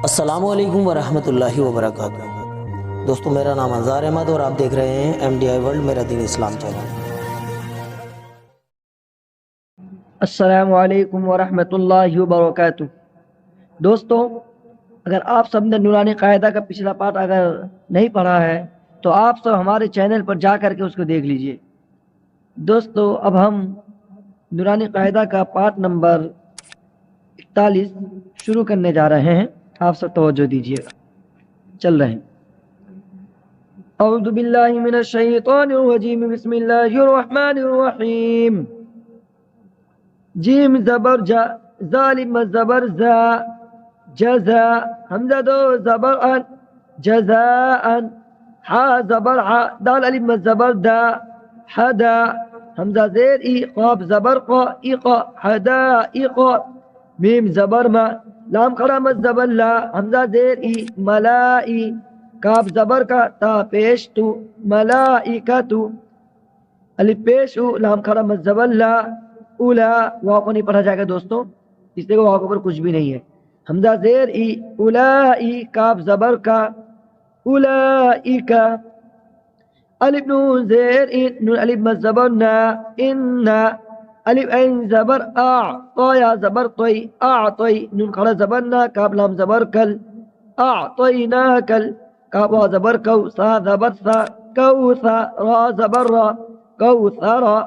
السلام علیکم ورحمۃ اللہ وبرکاتہ۔ دوستو، میرا نام انظار احمد اور آپ دیکھ رہے ہیں MDI ورلڈ میرا دین اسلام چینل۔ السلام علیکم ورحمۃ اللہ وبرکاتہ۔ دوستو، اگر آپ سب نے نورانی قاعدہ کا پچھلا پارٹ اگر نہیں پڑھا ہے تو آپ سب ہمارے چینل پر جا کر کے اس کو دیکھ لیجئے۔ دوستو، اب ہم نورانی قاعدہ کا پارٹ نمبر 41 شروع کرنے جا رہے ہیں، آپ سب توجہ دیجئے گا، چل رہے ہیں۔ اعوذ باللہ من الشیطان الرجیم، بسم اللہ الرحمن الرحیم۔ جیم زبر جا، ظالم زبر زا، جزا، حمزہ دو زبر ان، جزاء، حا زبر حا، دال الف زبر دا، حدا، حمزہ زیر ای، قاف زبر قا، اقا، حدائق، میم زبر ما، لام کھڑا مد زبر لا، حمزہ زیر ای، ملائی، کاف زبر کا، تا پیش تو، ملائکتو، الف پیش او، لام کھڑا مد زبر لا، اولا، واو کو نہیں پڑھا جائے گا دوستو، اس لیے واو کے اوپر کچھ بھی نہیں ہے۔ حمزہ زیر ای، اولائی، کاف زبر کا، اولائک، الف نون زیر ان، نون الف مد زبر نا، اننا، الف عین زبر آ، طایا زبر طی، اعطی، نون کھڑا زبر نا، کاف لام زبر کل، اعطیناکل، کاف واو زبر کو، سا زبر سا، کوثا، را زبر را، کوثرا،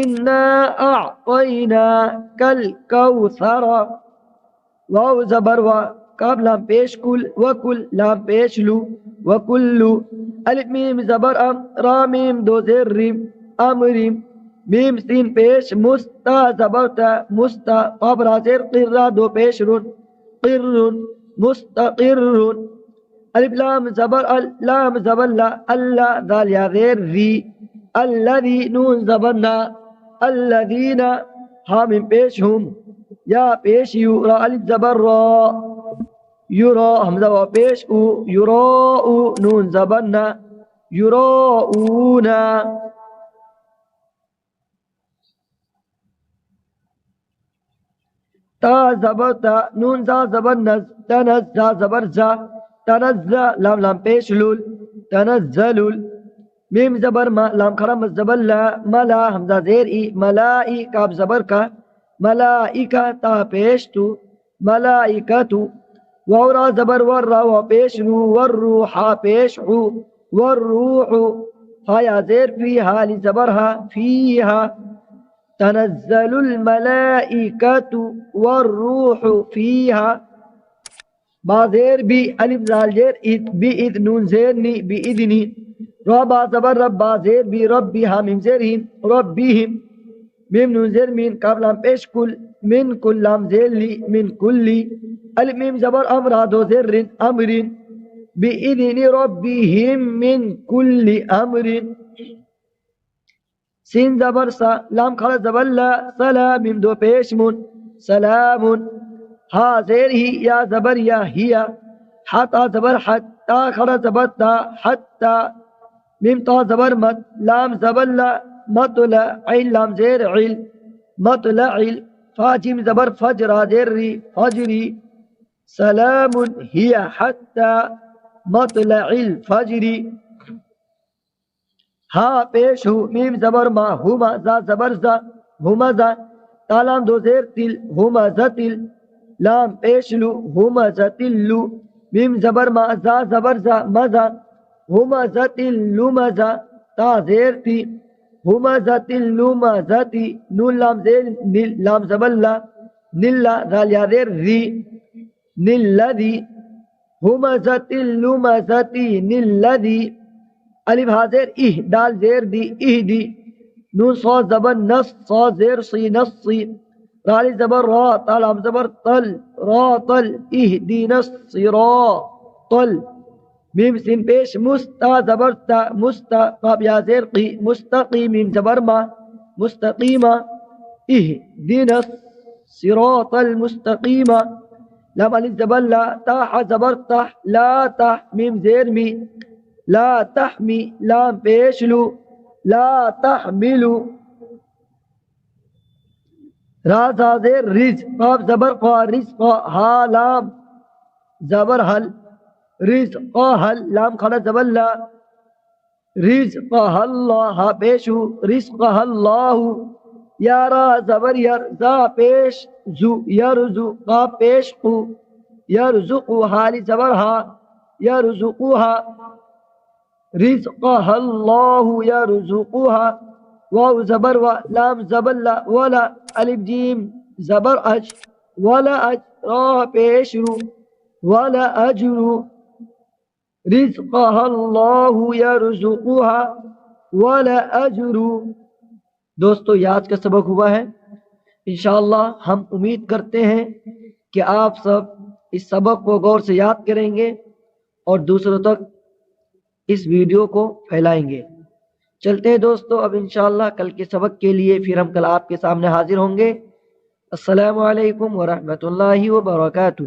انا اعطیناک الکوثر، واو زبر وا، کاف لام پیش کل، وکل، لام پیش لو، وکلو، الف میم زبر ام، را میم دو زیر ریم، امریم، میم سین پیش مستا زبر تا، مستا، قاف را زیر قرا دو پیش رون، قرن، مستقرن، الف لام زبر ال، لام زبر لا، اللہ، ذال یا زیر ری، الذی، نون زبر نا، الذین، ہا میم پیش ہم، یا پیش یو، را الف زبر را، یورا، حمزہ وا پیش او، یراؤ، نون زبر نا، یراؤنا، تا زبر تا، نون زا زبر نز، تنز، زا زبر زا، تنزا، لام لام پیش لول، تنزلول، میم زبر ما، لام کھڑا مد زبر لا، ملا، حمزہ زیر ای، ملائی، کاف زبر کا، ملائکہ، تا پیش تو، ملائکتو، واو را زبر ور را، وا پیش رو، والروحا پیش حو، والروح، ہا یا زیر فی، حالی زبر ہا، فیہا، تنزل الملائکۃ والروح فیہا، با زیر بی، الف زال زیر ات، بی ات، نون زیر نی، بی ادنی، را با زبر رب، با زیر بی، ربی، ہا میم زیر ہم، ربیہم، میم نون زیر مین، کاف لام پیش کل، من کل، لام زیر لی، من کلی، الف میم زبر امر، دو زیر رن، امرین، بی ادن ربیہم من کل امرین، سین زبر سا، لام کھڑا زبر لا، سلام، میم دو پیش من، سلام، ہا زیر ہی، یا زبر یا ہیا، حتا زبر حت، تا کھڑا زبر تا، حتا، میم تا زبر مت، لام زبر لا، مطلع، عین لام زیر عل، مطلع، فا جیم زبر فجر، زیر ری، فجری، سلام ہی حتا مطلع الفجر، ہا پیش ہو، میم زبر ما، ہما، زا زبر زا، ہمزا، تالام دو زیر تل، ہمزتل، لام پیش لو، ہمزتلو، میم زبر ما، زا زبر زا، مزا، ہمزتلو مزا، تا زیر تی، ہمزتلو مزتی، نون لام زیر نل، لام زبر لا، نلا، ذال یا زیر ری، نلذی، ہمزتلو مزتی، نلذی، الف حاضر اہ، دال زیر دی، اہ دی، نون صاد زبر نص، صاد زیر سی، نصی، رال زبر را، تالام زبر طل، را طل، اہ دی نصراطل، میم سین پیش مستا زبر تا، مستا، قاب یا زیر قی، مستقی، میم زبر ما، مستقیمہ، اہ دین الصراط المستقیمہ، لام الف زبر لا، تاح زبر تح، لا تح، میم زیر می، لا تحمی، لام پیش لو، لا تحملو، را زا زیر رز، قاف زبر قا، رزقا، ہا لام، زبر حل رزق حل لام کھڑا زبر لا رزق اللہ ہا پیش ہو رزق اللہ یارا زبر یر زا پیش زو یرزو قا پیش قو یرزقو حالی زبر ہا یرزقوها رزقها اللہ یرزقوها واو زبر و لام زبر لا ولا الف جیم زبر اج ولا اج را پیش رو ولا اجر رزقها اللہ یرزقوها ولا اجر دوستو یاد کا سبق ہوا ہے انشاءاللہ ہم امید کرتے ہیں کہ آپ سب اس سبق کو غور سے یاد کریں گے اور دوسروں تک اس ویڈیو کو پھیلائیں گے چلتے ہیں دوستو اب انشاءاللہ کل کے سبق کے لیے پھر ہم کل آپ کے سامنے حاضر ہوں گے السلام علیکم ورحمۃ اللہ وبرکاتہ